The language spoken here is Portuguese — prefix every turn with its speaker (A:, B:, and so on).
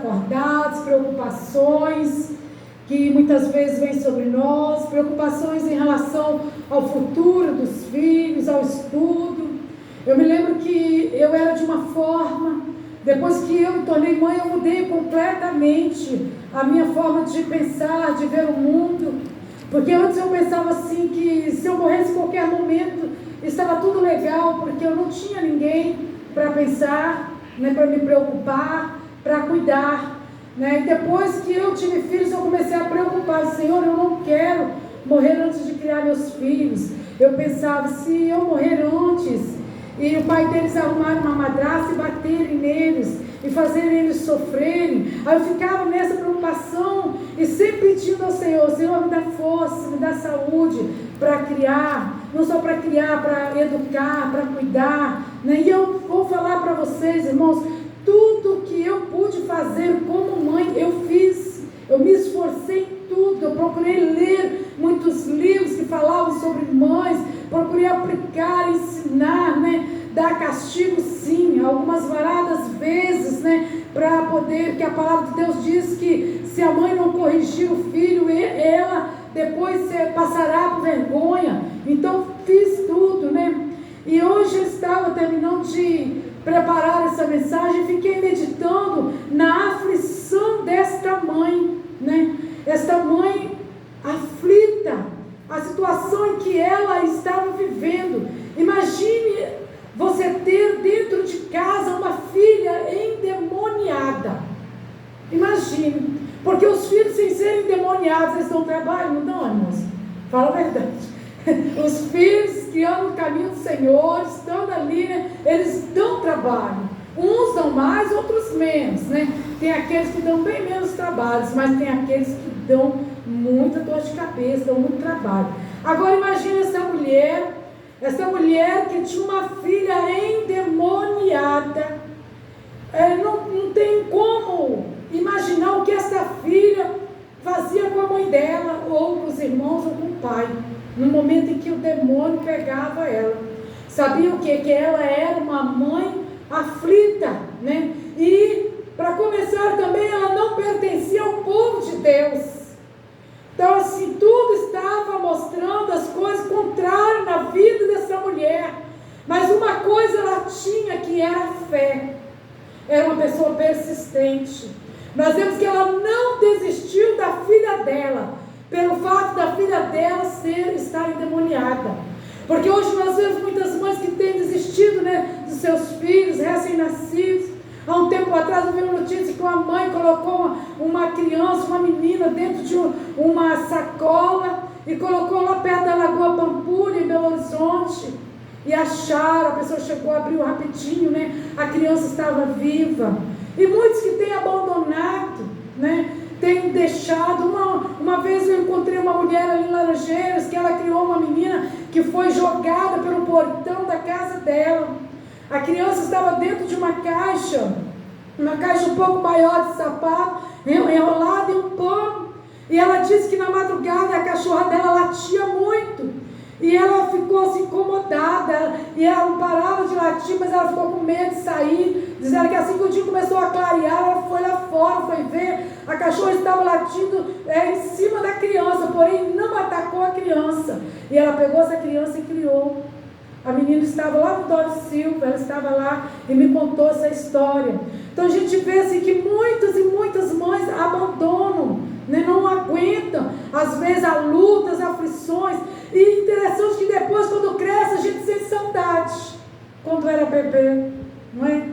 A: desacordados, preocupações que muitas vezes vêm sobre nós, preocupações em relação ao futuro dos filhos, ao estudo. Eu me lembro que eu era de uma forma, depois que eu me tornei mãe, eu mudei completamente a minha forma de pensar, de ver o mundo, porque antes eu pensava assim, que se eu morresse em qualquer momento, estava tudo legal, porque eu não tinha ninguém para pensar, né, para me preocupar, para cuidar, né? E depois que eu tive filhos, eu comecei a preocupar, Senhor, eu não quero morrer antes de criar meus filhos. Eu pensava, se eu morrer antes, e o pai deles arrumar uma madrasta e baterem neles, e fazerem eles sofrerem, aí eu ficava nessa preocupação, e sempre pedindo ao Senhor, Senhor, me dá força, me dá saúde, para criar, não só para criar, para educar, para cuidar, né? E eu vou falar para vocês, irmãos, tudo que eu pude fazer como mãe, eu fiz. Eu me esforcei em tudo, eu procurei ler muitos livros que falavam sobre mães, procurei aplicar, ensinar, né? Dar castigo sim, algumas variadas vezes, né? Para poder, que a palavra de Deus diz que se a mãe não corrigir o filho, ela depois passará por vergonha. Então fiz tudo, né? E hoje eu estava terminando de preparar essa mensagem, fiquei meditando na aflição desta mãe, né? Esta mãe aflita, a situação em que ela estava vivendo. Imagine você ter dentro de casa uma filha endemoniada. Imagine, porque os filhos, sem serem endemoniados, eles dão trabalho, não dão, irmãos? Fala a verdade. Os filhos que andam no caminho do Senhor, estando ali, né, eles dão trabalho. Uns dão mais, outros menos, né? Tem aqueles que dão bem menos trabalhos, mas tem aqueles que dão muita dor de cabeça, dão muito trabalho. Agora imagine essa mulher que tinha uma filha endemoniada. Não tem como imaginar o que essa filha fazia com a mãe dela, ou com os irmãos, ou com o pai, no momento em que o demônio pegava ela. Sabia o que? Que ela era uma mãe aflita, né? E, para começar também, ela não pertencia ao povo de Deus. Então, assim, tudo estava mostrando as coisas contrárias na vida dessa mulher. Mas uma coisa ela tinha, que era a fé. Era uma pessoa persistente. Nós vemos que ela não desistiu da filha dela, pelo fato da filha dela estar endemoniada. Porque hoje nós vemos muitas mães que têm desistido, né, dos seus filhos recém-nascidos. Há um tempo atrás eu vi uma notícia que uma mãe colocou uma criança, uma menina, dentro de uma sacola e colocou lá perto da Lagoa Pampulha, em Belo Horizonte. E acharam, a pessoa chegou, abriu rapidinho, né? A criança estava viva. E muitos que têm abandonado, né? Têm deixado. Uma vez eu encontrei uma mulher ali em Laranjeiras, que ela criou uma menina que foi jogada pelo portão da casa dela. A criança estava dentro de uma caixa um pouco maior de sapato, enrolada em um pano. E ela disse que na madrugada a cachorra dela latia muito. E ela ficou assim incomodada, e ela não parava de latir, mas ela ficou com medo de sair, dizendo que assim que o dia começou a clarear, ela foi lá fora, foi ver, a cachorra estava latindo em cima da criança, porém não atacou a criança, e ela pegou essa criança e criou. A menina estava lá no Dório Silva, ela estava lá e me contou essa história. Então a gente vê assim que muitas e muitas mães abandonam, né? Não aguentam, às vezes, a luta, as aflições. E interessante que depois, quando cresce, a gente sente saudade, quando era bebê, não é?